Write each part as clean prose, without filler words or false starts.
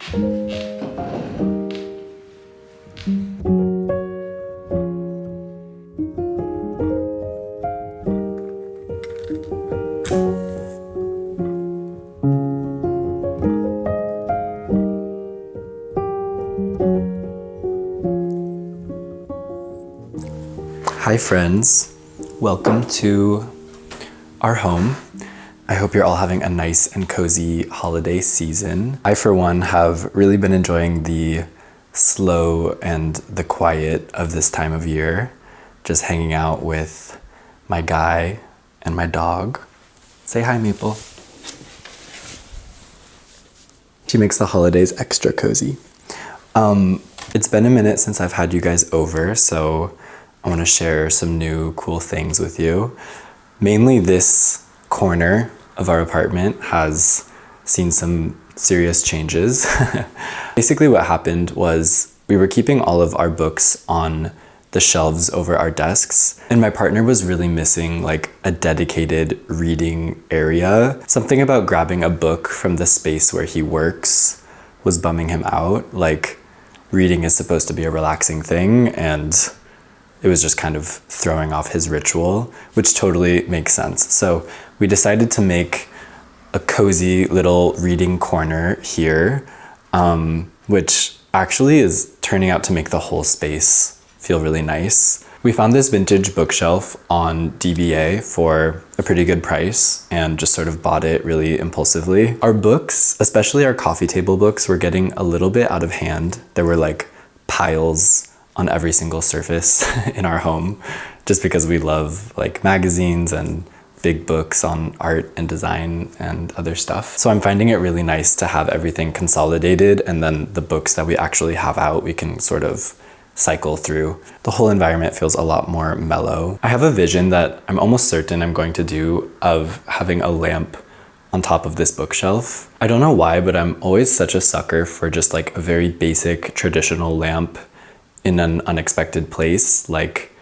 Hi friends, welcome to our home. I hope you're all having a nice and cozy holiday season. I, for one, have really been enjoying the slow and the quiet of this time of year, just hanging out with my guy and my dog. Say hi, Maple. She makes the holidays extra cozy. It's been a minute since I've had you guys over, so I want to share some new cool things with you. Mainly this corner of our apartment has seen some serious changes. Basically what happened was we were keeping all of our books on the shelves over our desks, and my partner was really missing like a dedicated reading area. Something about grabbing a book from the space where he works was bumming him out. Like, reading is supposed to be a relaxing thing, and it was just kind of throwing off his ritual, which totally makes sense. So we decided to make a cozy little reading corner here, which actually is turning out to make the whole space feel really nice. We found this vintage bookshelf on DBA for a pretty good price and just sort of bought it really impulsively. Our books, especially our coffee table books, were getting a little bit out of hand. There were like piles on every single surface in our home, just because we love like magazines and big books on art and design and other stuff. So I'm finding it really nice to have everything consolidated, and then the books that we actually have out, we can sort of cycle through. The whole environment feels a lot more mellow. I have a vision that I'm almost certain I'm going to do of having a lamp on top of this bookshelf. I don't know why, but I'm always such a sucker for just like a very basic traditional lamp in an unexpected place, like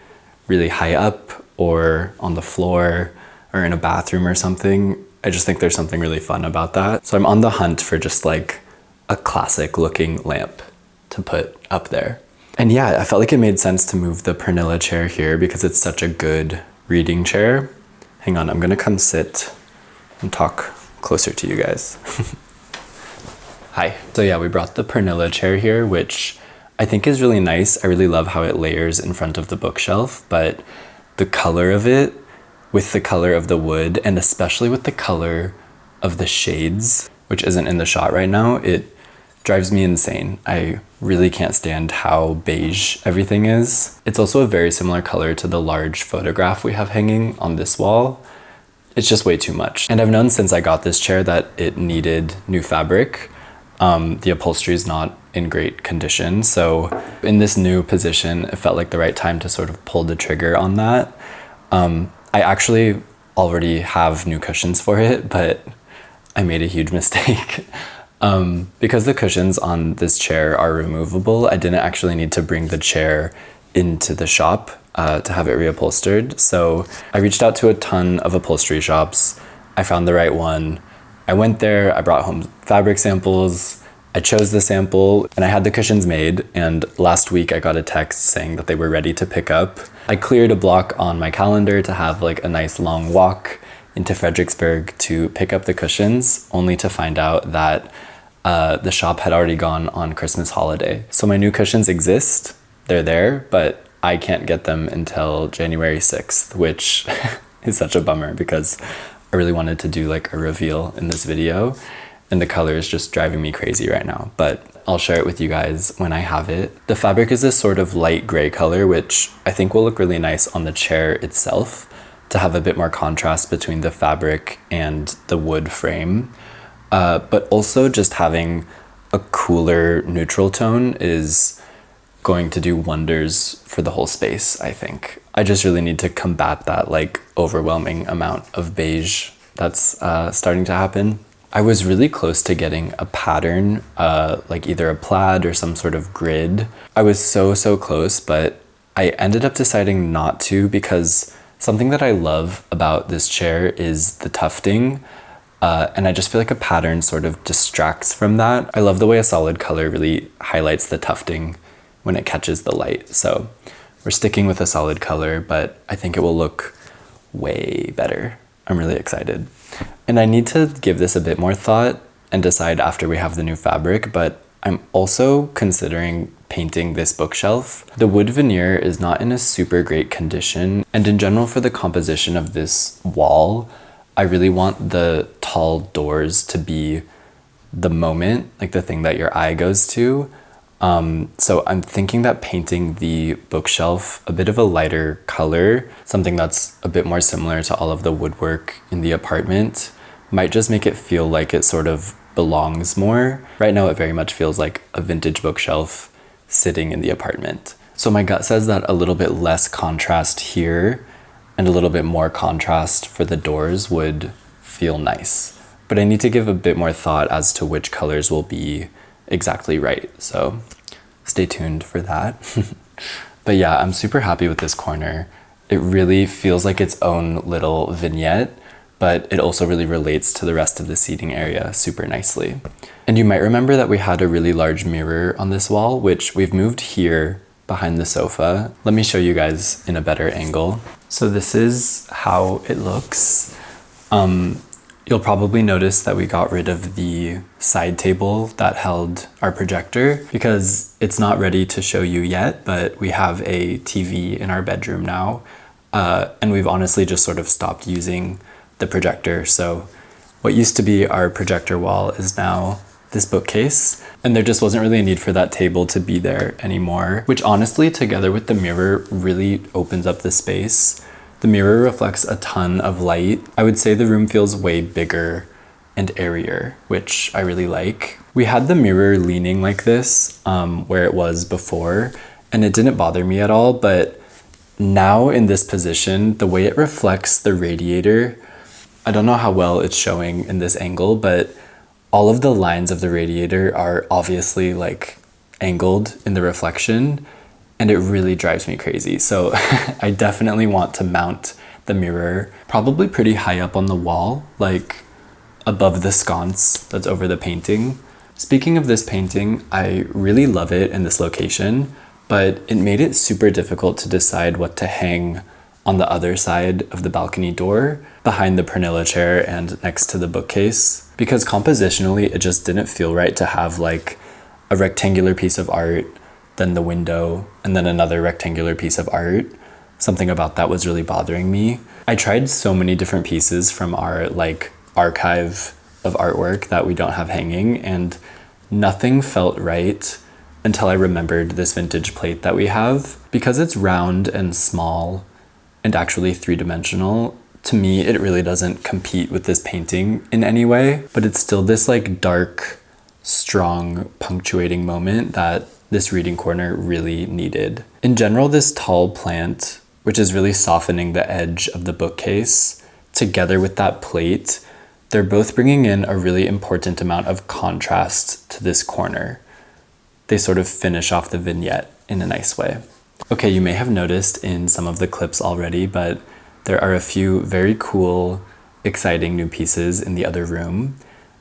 really high up or on the floor or in a bathroom or something. I just think there's something really fun about that. So I'm on the hunt for just like a classic looking lamp to put up there. And yeah, I felt like it made sense to move the Pernilla chair here because it's such a good reading chair. Hang on, I'm gonna come sit and talk closer to you guys. Hi. So yeah, we brought the Pernilla chair here, which I think is really nice. I really love how it layers in front of the bookshelf, but the color of it with the color of the wood, and especially with the color of the shades, which isn't in the shot right now, it drives me insane. I really can't stand how beige everything is. It's also a very similar color to the large photograph we have hanging on this wall. It's just way too much. And I've known since I got this chair that it needed new fabric. The upholstery is not in great condition. So in this new position, it felt like the right time to sort of pull the trigger on that. I actually already have new cushions for it, but I made a huge mistake. Because the cushions on this chair are removable, I didn't actually need to bring the chair into the shop to have it reupholstered. So I reached out to a ton of upholstery shops. I found the right one. I went there, I brought home fabric samples, I chose the sample, and I had the cushions made, and last week I got a text saying that they were ready to pick up. I cleared a block on my calendar to have like a nice long walk into Fredericksburg to pick up the cushions, only to find out that the shop had already gone on Christmas holiday. So my new cushions exist, they're there, but I can't get them until January 6th, which is such a bummer because I really wanted to do like a reveal in this video, and the color is just driving me crazy right now, but I'll share it with you guys when I have it. The fabric is this sort of light gray color, which I think will look really nice on the chair itself to have a bit more contrast between the fabric and the wood frame. But also just having a cooler neutral tone is going to do wonders for the whole space, I think. I just really need to combat that like overwhelming amount of beige that's starting to happen. I was really close to getting a pattern, like either a plaid or some sort of grid. I was so close, but I ended up deciding not to because something that I love about this chair is the tufting. And I just feel like a pattern sort of distracts from that. I love the way a solid color really highlights the tufting when it catches the light. So we're sticking with a solid color, but I think it will look way better. I'm really excited. And I need to give this a bit more thought and decide after we have the new fabric, but I'm also considering painting this bookshelf. The wood veneer is not in a super great condition, and in general for the composition of this wall, I really want the tall doors to be the moment, like the thing that your eye goes to. So I'm thinking that painting the bookshelf a bit of a lighter color, something that's a bit more similar to all of the woodwork in the apartment, might just make it feel like it sort of belongs more. Right now it very much feels like a vintage bookshelf sitting in the apartment. So my gut says that a little bit less contrast here and a little bit more contrast for the doors would feel nice. But I need to give a bit more thought as to which colors will be exactly right. So stay tuned for that. But yeah, I'm super happy with this corner. It really feels like its own little vignette, but it also really relates to the rest of the seating area super nicely. And you might remember that we had a really large mirror on this wall, which we've moved here behind the sofa. Let me show you guys in a better angle. So this is how it looks. You'll probably notice that we got rid of the side table that held our projector because it's not ready to show you yet, but we have a TV in our bedroom now. And we've honestly just sort of stopped using the projector. So what used to be our projector wall is now this bookcase. And there just wasn't really a need for that table to be there anymore, which honestly, together with the mirror, really opens up the space. The mirror reflects a ton of light. I would say the room feels way bigger and airier, which I really like. We had the mirror leaning like this, where it was before, and it didn't bother me at all, but now in this position, the way it reflects the radiator, I don't know how well it's showing in this angle, but all of the lines of the radiator are obviously like angled in the reflection, and it really drives me crazy. So I definitely want to mount the mirror probably pretty high up on the wall, like above the sconce that's over the painting. Speaking of this painting, I really love it in this location, but it made it super difficult to decide what to hang on the other side of the balcony door, behind the Pernilla chair and next to the bookcase, because compositionally it just didn't feel right to have like a rectangular piece of art, then the window, and then another rectangular piece of art. Something about that was really bothering me. I tried so many different pieces from our like archive of artwork that we don't have hanging, and nothing felt right until I remembered this vintage plate that we have. Because it's round and small and actually three-dimensional, to me it really doesn't compete with this painting in any way, but it's still this like dark, strong punctuating moment that this reading corner really needed. In general, this tall plant, which is really softening the edge of the bookcase, together with that plate, they're both bringing in a really important amount of contrast to this corner. They sort of finish off the vignette in a nice way. Okay, you may have noticed in some of the clips already, but there are a few very cool, exciting new pieces in the other room.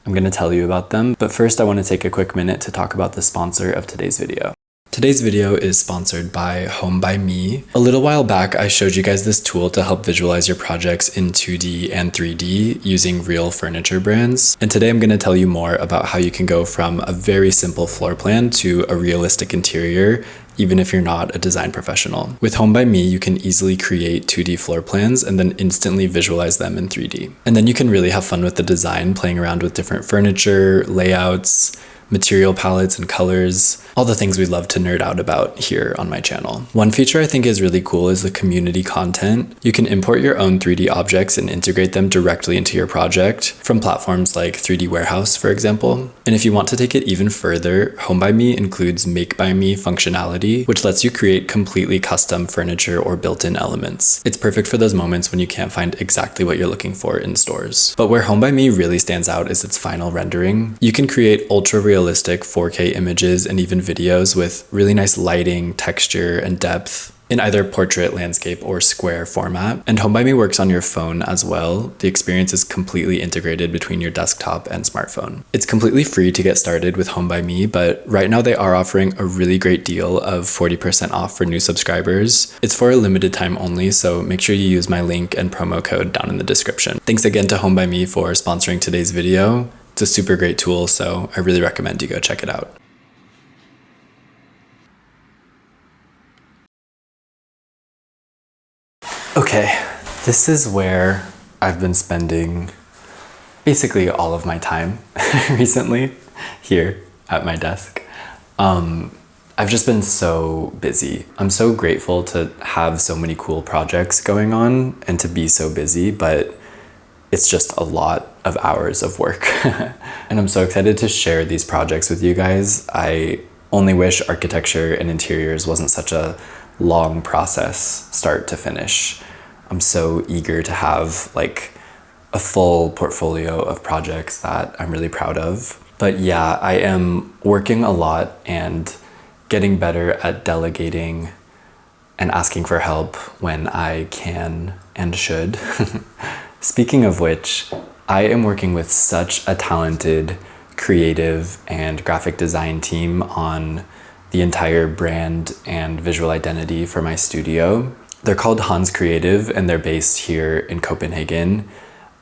I'm going to tell you about them, but first I want to take a quick minute to talk about the sponsor of today's video. Today's video is sponsored by HomeByMe. A little while back, I showed you guys this tool to help visualize your projects in 2D and 3D using real furniture brands. And today I'm going to tell you more about how you can go from a very simple floor plan to a realistic interior, even if you're not a design professional. With HomeByMe, you can easily create 2D floor plans and then instantly visualize them in 3D. And then you can really have fun with the design, playing around with different furniture, layouts, material palettes and colors, all the things we love to nerd out about here on my channel. One feature I think is really cool is the community content. You can import your own 3D objects and integrate them directly into your project from platforms like 3D Warehouse, for example. And if you want to take it even further, HomeByMe includes Make by Me functionality, which lets you create completely custom furniture or built-in elements. It's perfect for those moments when you can't find exactly what you're looking for in stores. But where HomeByMe really stands out is its final rendering. You can create ultra-realistic 4K images and even videos with really nice lighting, texture, and depth in either portrait, landscape, or square format. And HomeByMe works on your phone as well. The experience is completely integrated between your desktop and smartphone. It's completely free to get started with HomeByMe, but right now they are offering a really great deal of 40% off for new subscribers. It's for a limited time only, so make sure you use my link and promo code down in the description. Thanks again to HomeByMe for sponsoring today's video. It's a super great tool, so I really recommend you go check it out. Okay, this is where I've been spending basically all of my time recently, here at my desk. I've just been so busy. I'm so grateful to have so many cool projects going on and to be so busy, but it's just a lot of hours of work. And I'm so excited to share these projects with you guys. I only wish architecture and interiors wasn't such a long process, start to finish. I'm so eager to have like a full portfolio of projects that I'm really proud of. But yeah, I am working a lot and getting better at delegating and asking for help when I can and should. Speaking of which, I am working with such a talented creative and graphic design team on the entire brand and visual identity for my studio. They're called Hans Creative and they're based here in Copenhagen,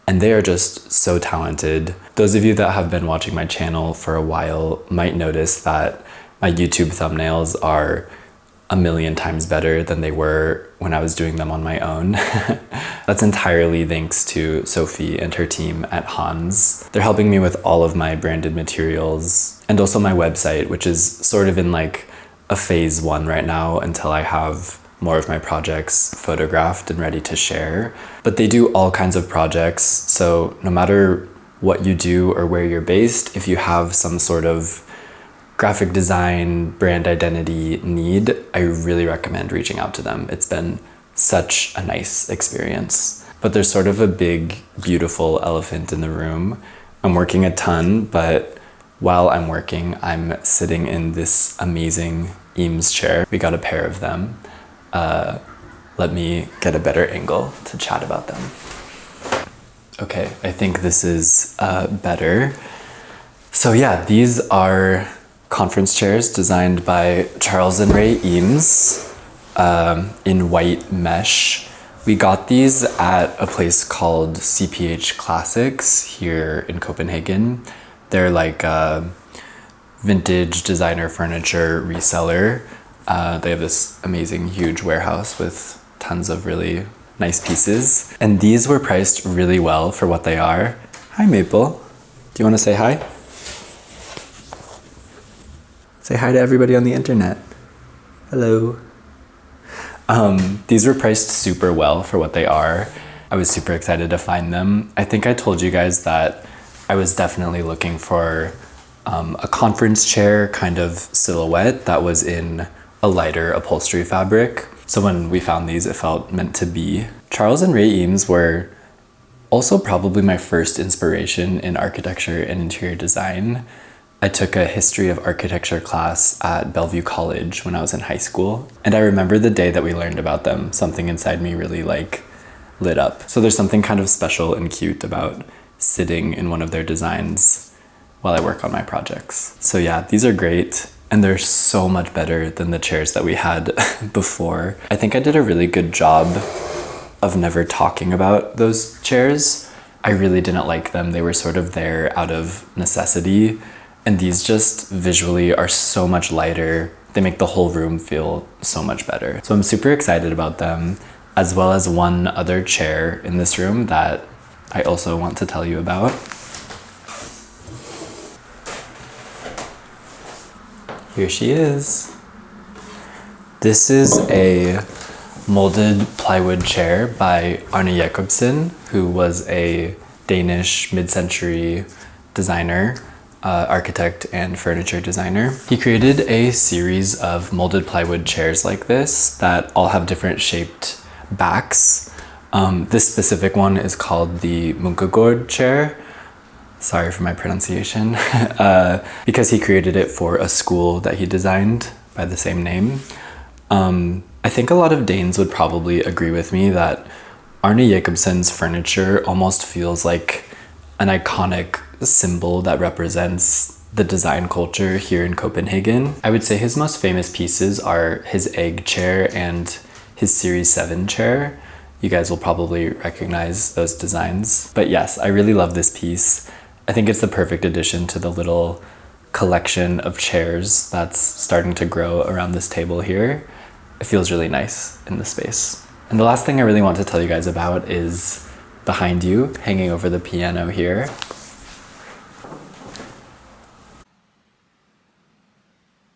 and they are just so talented. Those of you that have been watching my channel for a while might notice that my YouTube thumbnails are a million times better than they were when I was doing them on my own. That's entirely thanks to Sophie and her team at Hans. They're helping me with all of my branded materials and also my website, which is sort of in like a phase 1 right now until I have more of my projects photographed and ready to share. But they do all kinds of projects, so no matter what you do or where you're based, if you have some sort of graphic design, brand identity need, I really recommend reaching out to them. It's been such a nice experience. But there's sort of a big, beautiful elephant in the room. I'm working a ton, but while I'm working, I'm sitting in this amazing Eames chair. We got a pair of them. Let me get a better angle to chat about them. Okay, I think this is better. So yeah, these are conference chairs designed by Charles and Ray Eames in white mesh. We got these at a place called CPH Classics here in Copenhagen. They're like a vintage designer furniture reseller. They have this amazing huge warehouse with tons of really nice pieces. And these were priced really well for what they are. Hi, Maple. Do you want to say hi? Say hi to everybody on the internet. Hello. These were priced super well for what they are. I was super excited to find them. I think I told you guys that I was definitely looking for a conference chair kind of silhouette that was in a lighter upholstery fabric. So when we found these, it felt meant to be. Charles and Ray Eames were also probably my first inspiration in architecture and interior design. I took a history of architecture class at Bellevue College when I was in high school. And I remember the day that we learned about them, something inside me really like lit up. So there's something kind of special and cute about sitting in one of their designs while I work on my projects. So yeah, these are great. And they're so much better than the chairs that we had before. I think I did a really good job of never talking about those chairs. I really didn't like them. They were sort of there out of necessity. And these just visually are so much lighter. They make the whole room feel so much better. So I'm super excited about them, as well as one other chair in this room that I also want to tell you about. Here she is. This is a molded plywood chair by Arne Jacobsen, who was a Danish mid-century designer, architect and furniture designer. He created a series of molded plywood chairs like this that all have different shaped backs. This specific one is called the Munkegård chair. Sorry for my pronunciation. Because he created it for a school that he designed by the same name. I think a lot of Danes would probably agree with me that Arne Jacobsen's furniture almost feels like an iconic symbol that represents the design culture here in Copenhagen. I would say his most famous pieces are his egg chair and his Series 7 chair. You guys will probably recognize those designs. But yes, I really love this piece. I think it's the perfect addition to the little collection of chairs that's starting to grow around this table here. It feels really nice in the space. And the last thing I really want to tell you guys about is behind you, hanging over the piano here.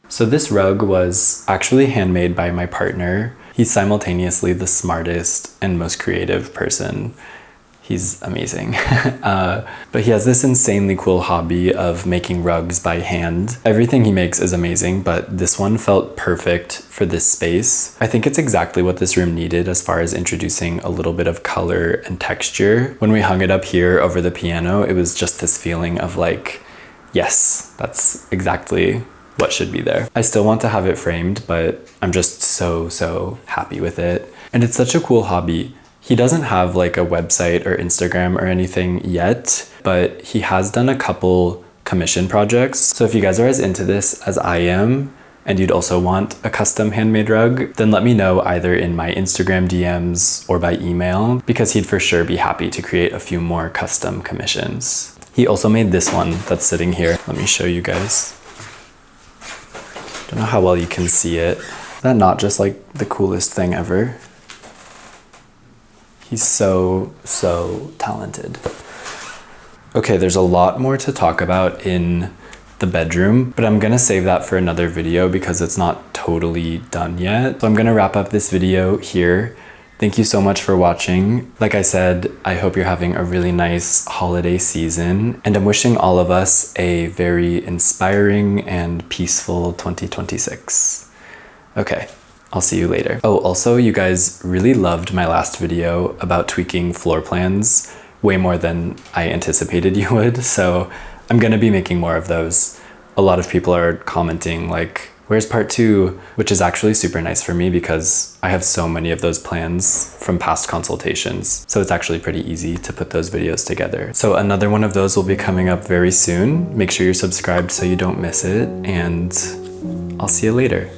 So this rug was actually handmade by my partner. He's simultaneously the smartest and most creative person. He's amazing. But he has this insanely cool hobby of making rugs by hand. Everything he makes is amazing, but this one felt perfect for this space. I think it's exactly what this room needed as far as introducing a little bit of color and texture. When we hung it up here over the piano, it was just this feeling of like, yes, that's exactly what should be there. I still want to have it framed, but I'm just so happy with it. And it's such a cool hobby. He doesn't have like a website or Instagram or anything yet, but he has done a couple commission projects. So if you guys are as into this as I am, and you'd also want a custom handmade rug, then let me know either in my Instagram DMs or by email, because he'd for sure be happy to create a few more custom commissions. He also made this one that's sitting here. Let me show you guys. Don't know how well you can see it. Is that not just like the coolest thing ever? He's so talented. Okay, there's a lot more to talk about in the bedroom, but I'm gonna save that for another video because it's not totally done yet. So I'm gonna wrap up this video here. Thank you so much for watching. Like I said, I hope you're having a really nice holiday season, and I'm wishing all of us a very inspiring and peaceful 2026. Okay. I'll see you later. Oh, also, you guys really loved my last video about tweaking floor plans way more than I anticipated you would, so I'm gonna be making more of those. A lot of people are commenting like, where's part 2? Which is actually super nice for me because I have so many of those plans from past consultations, so it's actually pretty easy to put those videos together. So another one of those will be coming up very soon. Make sure you're subscribed so you don't miss it, and I'll see you later.